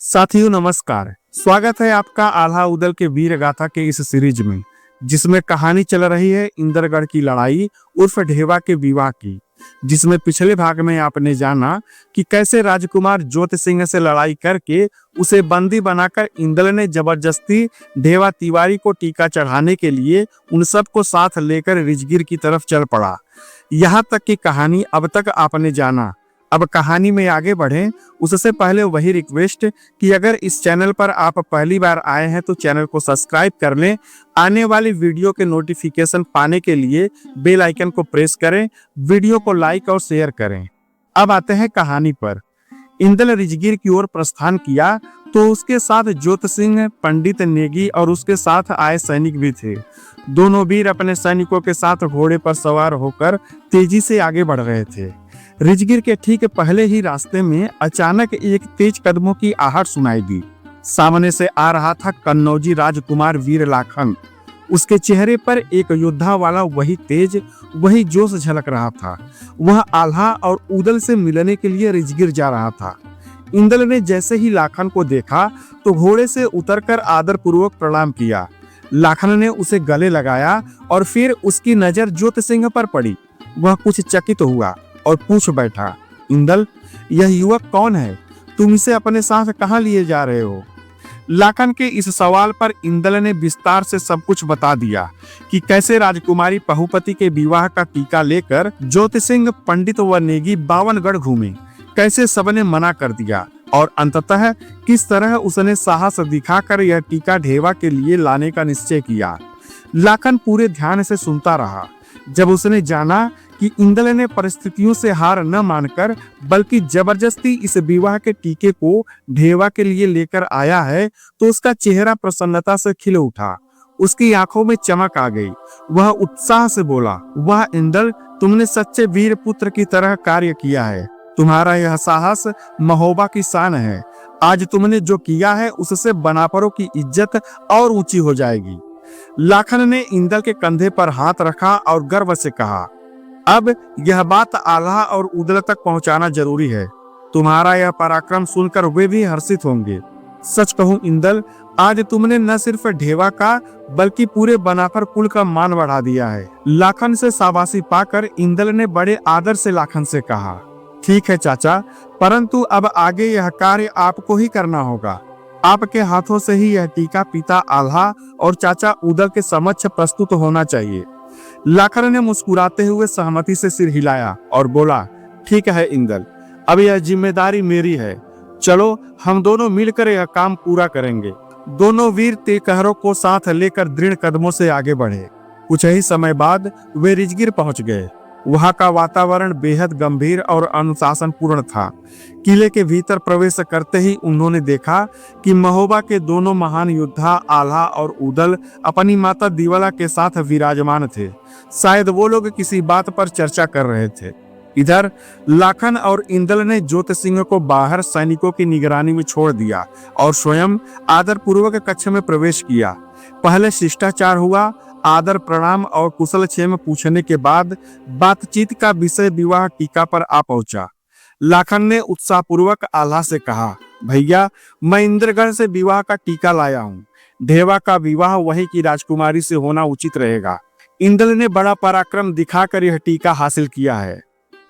साथियों नमस्कार। स्वागत है आपका आल्हा उदल के वीर गाथा के इस सीरीज में, जिसमें कहानी चल रही है इंदरगढ़ की लड़ाई उर्फ ढेवा के विवाह की। जिसमें पिछले भाग में आपने जाना कि कैसे राजकुमार ज्योति सिंह से लड़ाई करके उसे बंदी बनाकर इंदल ने जबरदस्ती ढेवा तिवारी को टीका चढ़ाने के लिए उन सबको साथ लेकर रिजगिर की तरफ चल पड़ा। यहाँ तक की कहानी अब तक आपने जाना। अब कहानी में आगे बढ़ें उससे पहले वही रिक्वेस्ट कि अगर इस चैनल पर आप पहली बार आए हैं तो चैनल को सब्सक्राइब कर लें। आने वाली वीडियो के नोटिफिकेशन पाने के लिए बेल आइकन को प्रेस करें, वीडियो को लाइक और शेयर करें। अब आते हैं कहानी पर। इंदल रिजगिर की ओर प्रस्थान किया तो उसके साथ ज्योति सिंह, पंडित नेगी और उसके साथ आए सैनिक भी थे। दोनों वीर अपने सैनिकों के साथ घोड़े पर सवार होकर तेजी से आगे बढ़ रहे थे। रिजगिर के ठीक पहले ही रास्ते में अचानक एक तेज कदमों की आहट सुनाई दी। सामने से आ रहा था कन्नौजी राजकुमार वीर लाखन। उसके चेहरे पर एक योद्धा वाला वही तेज, वही जोश झलक रहा था। वह आल्हा और उदल से मिलने के लिए रिजगिर जा रहा था। इंदल ने जैसे ही लाखन को देखा तो घोड़े से उतरकर आदर पूर्वक प्रणाम किया। लाखन ने उसे गले लगाया और फिर उसकी नजर ज्योति सिंह पर पड़ी। वह कुछ चकित हुआ और पूछ बैठा, इंदल, यह युवक कौन है? तुम इसे अपने साथ कहां लिए जा रहे हो? लाखन के इस सवाल पर इंदल ने विस्तार से सब कुछ बता दिया कि कैसे राजकुमारी पहुपति के विवाह का टीका लेकर ज्योति सिंह, पंडित व नेगी 52 गढ़ घूमे, कैसे सबने मना कर दिया और अंततः किस तरह उसने साहस दिखाकर यह टीका ढेवा के लिए लाने का निश्चय किया। लाखन पूरे ध्यान से सुनता रहा। जब उसने जाना कि इंदल ने परिस्थितियों से हार न मानकर बल्कि जबरदस्ती इस विवाह के टीके को ढेवा के लिए लेकर आया है तो उसका चेहरा प्रसन्नता से खिल उठा। उसकी आंखों में चमक आ गई। वह उत्साह से बोला, वाह इंदल, तुमने सच्चे वीर पुत्र की तरह कार्य किया है। तुम्हारा यह साहस महोबा की शान है। आज तुमने जो किया है उससे बनापरों की इज्जत और ऊंची हो जाएगी। लाखन ने इंदल के कंधे पर हाथ रखा और गर्व से कहा, अब यह बात आल्हा और उदल तक पहुंचाना जरूरी है। तुम्हारा यह पराक्रम सुनकर वे भी हर्षित होंगे। सच कहूं इंदल, आज तुमने न सिर्फ ढेवा का बल्कि पूरे बनाफर कुल का मान बढ़ा दिया है। लाखन से शाबाशी पाकर इंदल ने बड़े आदर से लाखन से कहा, ठीक है चाचा, परंतु अब आगे यह कार्य आपको ही करना होगा। आपके हाथों से ही यह टीका पिता आल्हा और चाचा उदल के समक्ष प्रस्तुत होना चाहिए। लाखन ने मुस्कुराते हुए सहमति से सिर हिलाया और बोला, ठीक है इंदल, अब यह जिम्मेदारी मेरी है। चलो हम दोनों मिलकर यह काम पूरा करेंगे। दोनों वीर तेकहरों को साथ लेकर दृढ़ कदमों से आगे बढ़े। कुछ ही समय बाद वे रिजगिर पहुंच गए। वहां का वातावरण बेहद गंभीर और अनुशासनपूर्ण था। किले के भीतर प्रवेश करते ही उन्होंने देखा कि महोबा के दोनों महान योद्धा आल्हा और उदल अपनी माता दिवला के साथ विराजमान थे। शायद वो लोग किसी बात पर चर्चा कर रहे थे। इधर लाखन और इंदल ने ज्योति सिंह को बाहर सैनिकों की निगरानी में छोड़ दिया और स्वयं आदर पूर्वक कक्ष में प्रवेश किया। पहले शिष्टाचार हुआ। आदर प्रणाम और कुशल क्षेम पूछने के बाद बातचीत का विषय विवाह टीका पर आ पहुंचा। लाखन ने उत्साहपूर्वक आल्हा से कहा, भैया, मैं इंद्रगढ़ से विवाह का टीका लाया हूँ। ढेवा का विवाह वही की राजकुमारी से होना उचित रहेगा। इंदल ने बड़ा पराक्रम दिखाकर यह टीका हासिल किया है।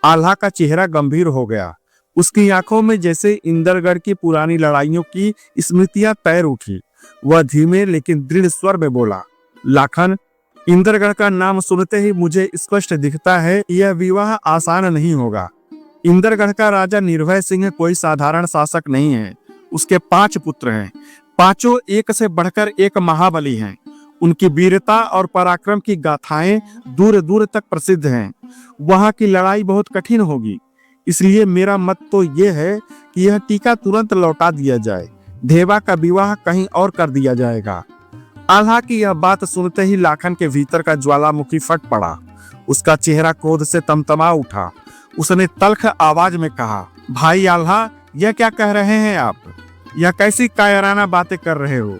आल्हा का चेहरा गंभीर हो गया। उसकी आंखों में जैसे इंदरगढ़ की पुरानी लड़ाइयों की स्मृतियां तैर उठी। वह धीमे लेकिन दृढ़ स्वर में बोला, लाखन, इंदरगढ़ का नाम सुनते ही मुझे स्पष्ट दिखता है यह विवाह आसान नहीं होगा। इंदरगढ़ का राजा निर्भय सिंह कोई साधारण शासक नहीं है। उसके 5 पुत्र हैं। पांचों एक से बढ़कर एक महाबली हैं। उनकी वीरता और पराक्रम की गाथाएं दूर दूर तक प्रसिद्ध हैं। वहां की लड़ाई बहुत कठिन होगी। इसलिए मेरा मत तो यह है कि यह टीका तुरंत लौटा दिया जाए। ढेवा का विवाह कहीं और कर दिया जाएगा। आल्हा की यह बात सुनते ही लाखन के भीतर का ज्वालामुखी फट पड़ा। उसका चेहरा क्रोध से तमतमा उठा। उसने तल्ख आवाज में कहा, भाई आल्हा, यह क्या कह रहे हैं आप? यह कैसी कायराना बातें कर रहे हो?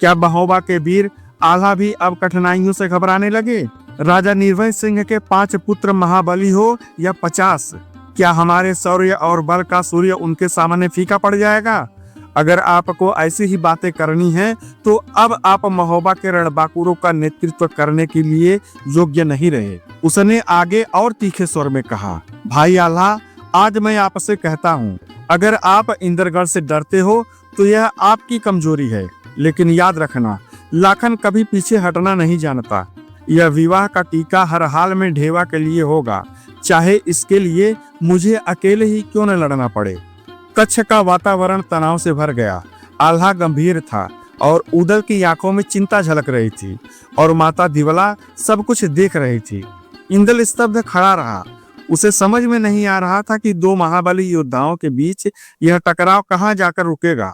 क्या महोबा के वीर आल्हा भी अब कठिनाइयों से घबराने लगे? राजा निर्भय सिंह के 5 पुत्र महाबली हो या 50, क्या हमारे शौर्य और बल का सूर्य उनके सामने फीका पड़ जाएगा? अगर आपको ऐसी ही बातें करनी है तो अब आप महोबा के रणबांकुरों का नेतृत्व करने के लिए योग्य नहीं रहे। उसने आगे और तीखे स्वर में कहा, भाई आल्हा, आज मैं आपसे कहता हूँ, अगर आप इंद्रगढ़ से डरते हो तो यह आपकी कमजोरी है, लेकिन याद रखना, लाखन कभी पीछे हटना नहीं जानता। यह विवाह का टीका हर हाल में ढेवा के लिए होगा, चाहे इसके लिए मुझे अकेले ही क्यों न लड़ना पड़े। कच्छ का वातावरण तनाव से भर गया। आल्हा गंभीर था और उदल की आंखों में चिंता झलक रही थी और माता दिवला सब कुछ देख रही थी। इंदल स्तब्ध खड़ा रहा। उसे समझ में नहीं आ रहा था कि दो महाबली योद्धाओं के बीच यह टकराव कहाँ जाकर रुकेगा।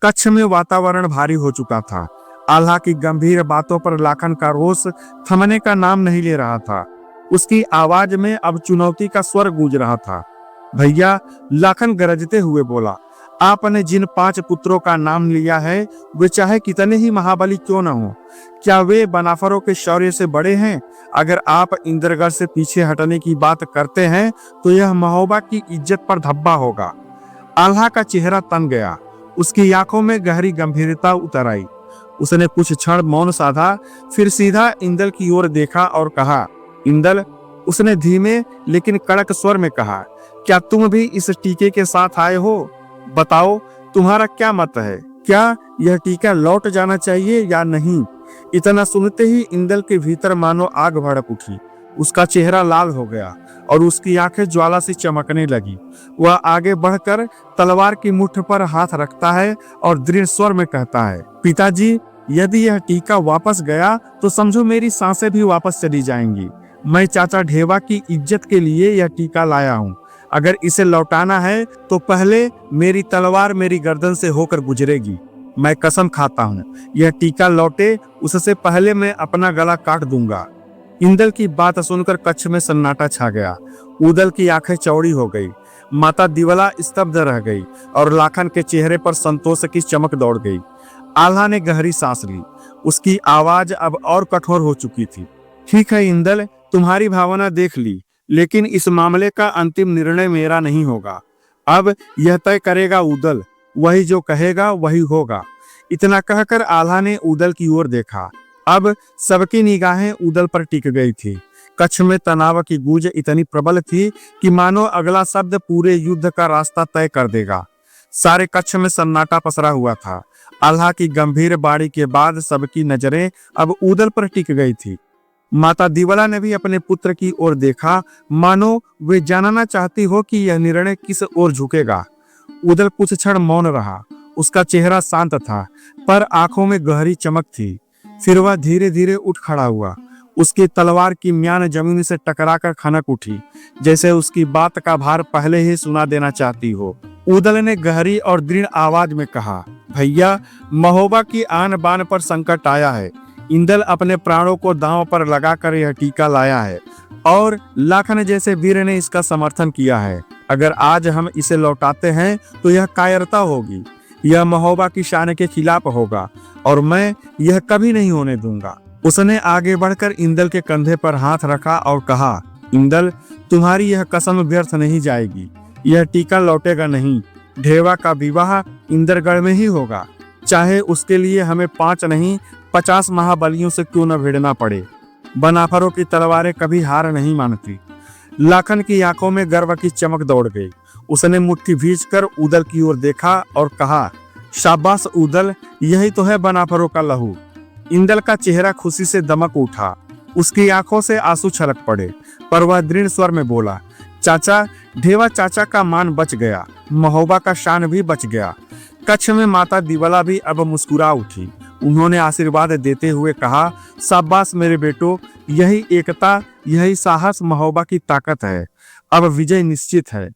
कच्छ में वातावरण भारी हो चुका था। आल्हा की गंभीर बातों पर लाखन का रोष थमने का नाम नहीं ले रहा था। उसकी आवाज में अब चुनौती का स्वर गूंज रहा था। भैया, लाखन गरजते हुए बोला, आपने जिन 5 पुत्रों का नाम लिया है वे चाहे कितने ही महाबली क्यों न हो, क्या वे बनाफरों के शौर्य से बड़े हैं? अगर आप इंद्रगढ़ से पीछे हटने की बात करते हैं तो यह महोबा की इज्जत पर धब्बा होगा। आल्हा का चेहरा तन गया। उसकी आंखों में गहरी गंभीरता उतर आई। उसने कुछ क्षण मौन साधा, फिर सीधा इंदल की ओर देखा और कहा, इंदल, उसने धीमे लेकिन कड़क स्वर में कहा, क्या तुम भी इस टीके के साथ आए हो? बताओ, तुम्हारा क्या मत है? क्या यह टीका लौट जाना चाहिए या नहीं? इतना सुनते ही इंदल के भीतर मानो आग भड़क उठी। उसका चेहरा लाल हो गया और उसकी आंखें ज्वाला से चमकने लगी। वह आगे बढ़कर तलवार की मुठ पर हाथ रखता है और दृढ़ स्वर में कहता है, पिताजी, यदि यह टीका वापस गया तो समझो मेरी सांसें भी वापस चली जाएंगी। मैं चाचा ढेवा की इज्जत के लिए यह टीका लाया हूँ। अगर इसे लौटाना है तो पहले मेरी तलवार मेरी गर्दन से होकर गुजरेगी। मैं कसम खाता हूँ, यह टीका लौटे उससे पहले मैं अपना गला काट दूंगा। इंदल की बात सुनकर कच्छ में सन्नाटा छा गया। उदल की आंखें चौड़ी हो गई। माता दिवला स्तब्ध रह गई और लाखन के चेहरे पर संतोष की चमक दौड़ गई। आल्हा ने गहरी सांस ली। उसकी आवाज अब और कठोर हो चुकी थी। ठीक है इंदल, तुम्हारी भावना देख ली, लेकिन इस मामले का अंतिम निर्णय मेरा नहीं होगा। अब यह तय करेगा उदल। वही जो कहेगा वही होगा। इतना कहकर आल्हा ने उदल की ओर देखा। अब सबकी निगाहें उदल पर टिक गई थी। कच्छ में तनाव की गूंज इतनी प्रबल थी कि मानो अगला शब्द पूरे युद्ध का रास्ता तय कर देगा। सारे कच्छ में सन्नाटा पसरा हुआ था। आल्हा की गंभीर बाणी के बाद सबकी नजरें अब उदल पर टिक गई थी। माता दिवला ने भी अपने पुत्र की ओर देखा, मानो वे जानना चाहती हो कि यह निर्णय किस ओर झुकेगा। उदल कुछ क्षण मौन रहा। उसका चेहरा शांत था, पर आंखों में गहरी चमक थी। फिर वह धीरे धीरे उठ खड़ा हुआ। उसकी तलवार की म्यान जमीन से टकराकर खनक उठी, जैसे उसकी बात का भार पहले ही सुना देना चाहती हो। उदल ने गहरी और दृढ़ आवाज में कहा, भैया, महोबा की आन बान पर संकट आया है। इंदल अपने प्राणों को दांव पर लगाकर यह टीका लाया है और लाखन जैसे वीर ने इसका समर्थन किया है। अगर आज हम इसे लौटाते हैं तो यह कायरता होगी। यह महोबा की शान के खिलाफ होगा और मैं यह कभी नहीं होने दूंगा। उसने आगे बढ़कर इंदल के कंधे पर हाथ रखा और कहा, इंदल, तुम्हारी यह कसम व्यर्थ नहीं जाएगी। यह टीका लौटेगा नहीं। ढेवा का विवाह इंद्रगढ़ में ही होगा, चाहे उसके लिए हमें 5 नहीं 50 महाबलियों से क्यों न भिड़ना पड़े। बनाफरों की तलवारें कभी हार नहीं मानती। लाखन की आंखों में गर्व की चमक दौड़ गई। उसने मुट्ठी भींचकर उदल की ओर देखा और कहा, शाबाश उदल, यही तो है बनाफरों का लहू। इंदल का चेहरा खुशी से दमक उठा। उसकी आंखों से आंसू छलक पड़े, पर वह दृढ़ स्वर में बोला, चाचा, ढेवा चाचा का मान बच गया, महोबा का शान भी बच गया। कच्छ में माता दिवला भी अब मुस्कुरा उठी। उन्होंने आशीर्वाद देते हुए कहा, शाबाश मेरे बेटो, यही एकता, यही साहस महोबा की ताकत है। अब विजय निश्चित है।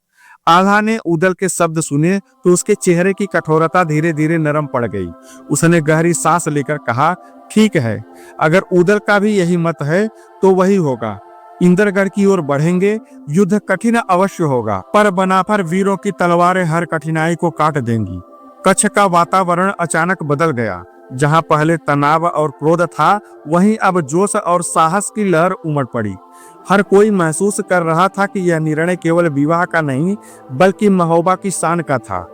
आल्हा ने उदल के शब्द सुने तो उसके चेहरे की कठोरता धीरे धीरे नरम पड़ गई। उसने गहरी सांस लेकर कहा, ठीक है, अगर उदल का भी यही मत है तो वही होगा। इंद्रगढ़ की ओर बढ़ेंगे। युद्ध कठिन अवश्य होगा, पर बनाफर वीरों की तलवारें हर कठिनाई को काट देंगी। कच्छ का वातावरण अचानक बदल गया। जहां पहले तनाव और क्रोध था, वहीं अब जोश और साहस की लहर उमड़ पड़ी। हर कोई महसूस कर रहा था कि यह निर्णय केवल विवाह का नहीं, बल्कि महोबा की शान का था।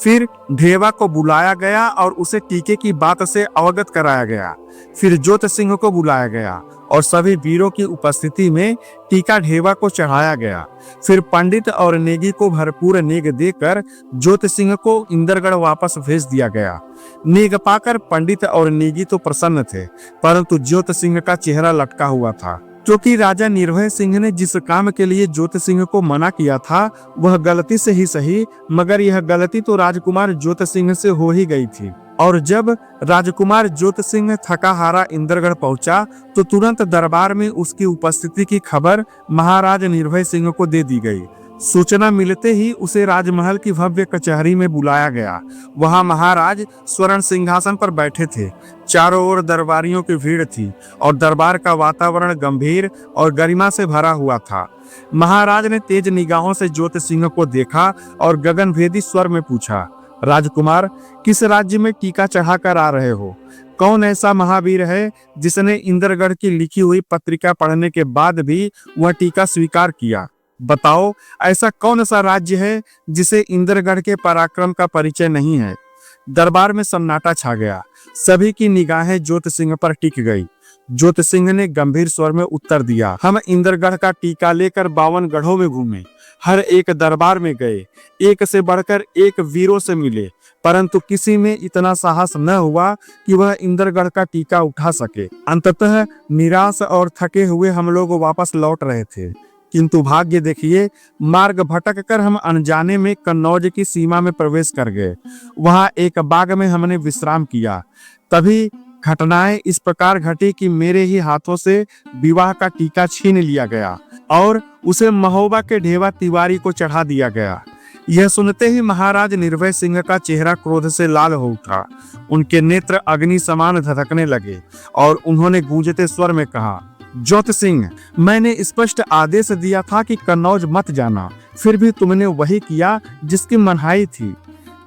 फिर ढेवा को बुलाया गया और उसे टीके की बात से अवगत कराया गया। फिर ज्योत सिंह को बुलाया गया और सभी वीरों की उपस्थिति में टीका ढेवा को चढ़ाया गया। फिर पंडित और नेगी को भरपूर नेग देकर ज्योत सिंह को इंदरगढ़ वापस भेज दिया गया। नेग पाकर पंडित और नेगी तो प्रसन्न थे, परंतु ज्योत सिंह का चेहरा लटका हुआ था, क्योंकि राजा निर्भय सिंह ने जिस काम के लिए ज्योत सिंह को मना किया था, वह गलती से ही सही, मगर यह गलती तो राजकुमार ज्योत सिंह से हो ही गई थी। और जब राजकुमार ज्योत सिंह थका हारा इंदरगढ़ पहुंचा, तो तुरंत दरबार में उसकी उपस्थिति की खबर महाराज निर्भय सिंह को दे दी गई। सूचना मिलते ही उसे राजमहल की भव्य कचहरी में बुलाया गया। वहां महाराज स्वर्ण सिंहासन पर बैठे थे। चारों ओर दरबारियों की भीड़ थी और दरबार का वातावरण गंभीर और गरिमा से भरा हुआ था। महाराज ने तेज निगाहों से ज्योत सिंह को देखा और गगनभेदी स्वर में पूछा, राजकुमार, किस राज्य में टीका चढ़ाकर आ रहे हो? कौन ऐसा महावीर है जिसने इंदरगढ़ की लिखी हुई पत्रिका पढ़ने के बाद भी वह टीका स्वीकार किया? बताओ, ऐसा कौन सा राज्य है जिसे इंदरगढ़ के पराक्रम का परिचय नहीं है? दरबार में सन्नाटा छा गया। सभी की निगाहें ज्योत सिंह पर टिक गई। ज्योत सिंह ने गंभीर स्वर में उत्तर दिया, हम इंदरगढ़ का टीका लेकर 52 गढ़ों में घूमे, हर एक दरबार में गए, एक से बढ़कर एक वीरों से मिले, परंतु किसी में इतना साहस न हुआ कि वह इंदरगढ़ का टीका उठा सके। अंततः निराश और थके हुए हम लोग वापस लौट रहे थे, किंतु भाग्य देखिए, मार्ग भटक कर हम अनजाने में कन्नौज की सीमा में प्रवेश कर गए। वहां एक बाग में हमने विश्राम किया। तभी घटनाएं इस प्रकार घटी कि मेरे ही हाथों से विवाह का टीका छीन लिया गया और उसे महोबा के ढेवा तिवारी को चढ़ा दिया गया। यह सुनते ही महाराज निर्भय सिंह का चेहरा क्रोध से लाल हो उठा। उनके नेत्र अग्नि समान धधकने लगे और उन्होंने गूंजते स्वर में कहा, ज्योत सिंह, मैंने स्पष्ट आदेश दिया था कि कन्नौज मत जाना, फिर भी तुमने वही किया जिसकी मनाही थी।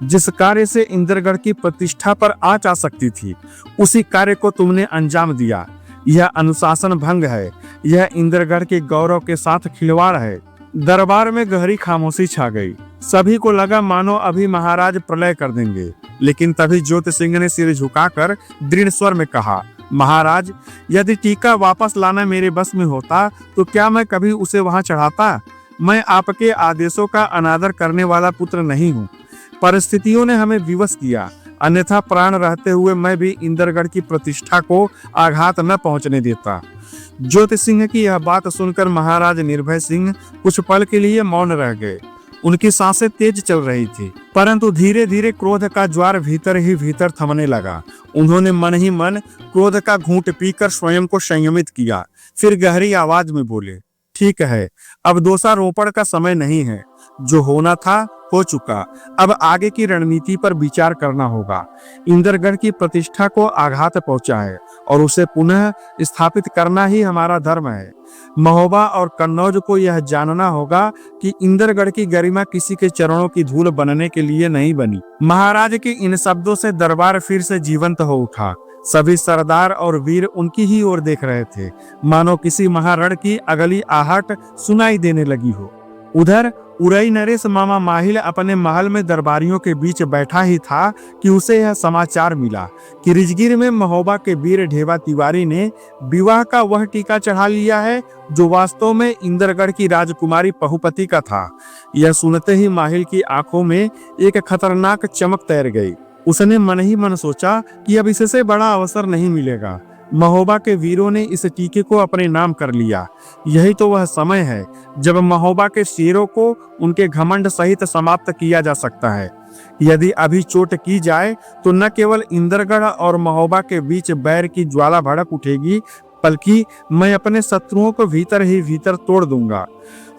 जिस कार्य से इंदरगढ़ की प्रतिष्ठा पर आंच आ सकती थी, उसी कार्य को तुमने अंजाम दिया। यह अनुशासन भंग है, यह इंदरगढ़ के गौरव के साथ खिलवाड़ है। दरबार में गहरी खामोशी छा गई। सभी को लगा मानो अभी महाराज प्रलय कर देंगे, लेकिन तभी ज्योत सिंह ने सिर झुकाकर दृढ़ स्वर में कहा, महाराज, यदि टीका वापस लाना मेरे बस में होता तो क्या मैं कभी उसे वहां चढ़ाता? मैं आपके आदेशों का अनादर करने वाला पुत्र नहीं हूँ। परिस्थितियों ने हमें विवश किया, अन्यथा प्राण रहते हुए मैं भी इंदरगढ़ की प्रतिष्ठा को आघात न पहुंचने देता। ज्योत सिंह की यह बात सुनकर महाराज निर्भय सिंह कुछ पल के लिए मौन रह गए। उनकी सांसें तेज चल रही थी, परंतु धीरे धीरे क्रोध का ज्वार भीतर ही भीतर थमने लगा। उन्होंने मन ही मन क्रोध का घूंट पीकर स्वयं को संयमित किया। फिर गहरी आवाज में बोले, ठीक है, अब दोषारोपण का समय नहीं है। जो होना था हो चुका, अब आगे की रणनीति पर विचार करना होगा। इंदरगढ़ की प्रतिष्ठा को आघात पहुंचा है और उसे पुनः स्थापित करना ही हमारा धर्म है। महोबा और कन्नौज को यह जानना होगा कि इंदरगढ़ की गरिमा किसी के चरणों की धूल बनने के लिए नहीं बनी। महाराज के इन शब्दों से दरबार फिर से जीवंत हो उठा। सभी सरदार और वीर उनकी ही ओर देख रहे थे, मानो किसी महारण की अगली आहट सुनाई देने लगी हो। उधर उरई नरेश मामा माहिल अपने महल में दरबारियों के बीच बैठा ही था कि उसे यह समाचार मिला कि रिजगिर में महोबा के वीर ढेवा तिवारी ने विवाह का वह टीका चढ़ा लिया है जो वास्तव में इंदरगढ़ की राजकुमारी पहुपति का था। यह सुनते ही माहिल की आंखों में एक खतरनाक चमक तैर गई। उसने मन ही मन सोचा कि अब इससे बड़ा अवसर नहीं मिलेगा। महोबा के वीरों ने इस टीके को अपने नाम कर लिया। यही तो वह समय है जब महोबा के शेरों को उनके घमंड सहित समाप्त किया जा सकता है। यदि अभी चोट की जाए तो न केवल इंदरगढ़ और महोबा के बीच बैर की ज्वाला भड़क उठेगी, बल्कि मैं अपने शत्रुओं को भीतर ही भीतर तोड़ दूंगा।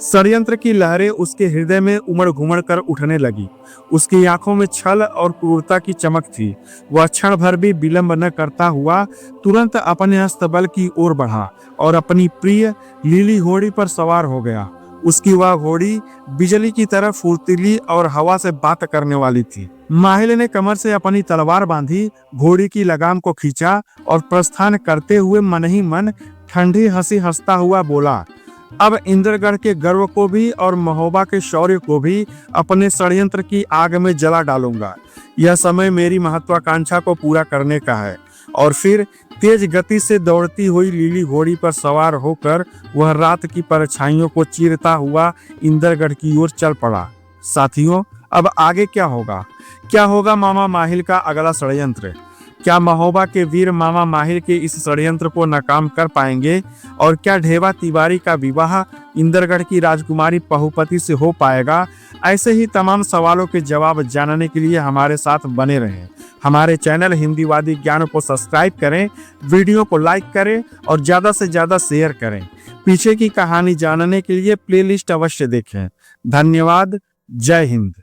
षड्यंत्र की लहरें उसके हृदय में उमड़ घुमड़ कर उठने लगी। उसकी आंखों में छल और क्रूरता की चमक थी। वह क्षण भर भी विलंब न करता हुआ तुरंत अपने हस्तबल की ओर बढ़ा और अपनी प्रिय लीली घोड़ी पर सवार हो गया। उसकी वह घोड़ी बिजली की तरह फुर्तीली और हवा से बात करने वाली थी। माहिल ने कमर से अपनी तलवार बांधी, घोड़ी की लगाम को खींचा और प्रस्थान करते हुए मन ही मन ठंडी हंसी हंसता हुआ बोला, अब इंद्रगढ़ के गर्व को भी और महोबा के शौर्य को भी अपने षड्यंत्र की आग में जला डालूंगा। यह समय मेरी महत्वाकांक्षा को पूरा करने का है। और फिर तेज गति से दौड़ती हुई लीली घोड़ी पर सवार होकर वह रात की परछाइयों को चीरता हुआ इंद्रगढ़ की ओर चल पड़ा। साथियों, अब आगे क्या होगा? क्या होगा मामा माहिल का अगला षड्यंत्र? क्या महोबा के वीर मामा माहिल के इस षड्यंत्र को नाकाम कर पाएंगे? और क्या ढेबा तिवारी का विवाह इंद्रगढ़ की राजकुमारी पहुपति से हो पाएगा? ऐसे ही तमाम सवालों के जवाब जानने के लिए हमारे साथ बने रहें। हमारे चैनल हिंदीवादी ज्ञान को सब्सक्राइब करें, वीडियो को लाइक करें और ज़्यादा से ज़्यादा शेयर करें। पीछे की कहानी जानने के लिए प्लेलिस्ट अवश्य देखें। धन्यवाद। जय हिंद।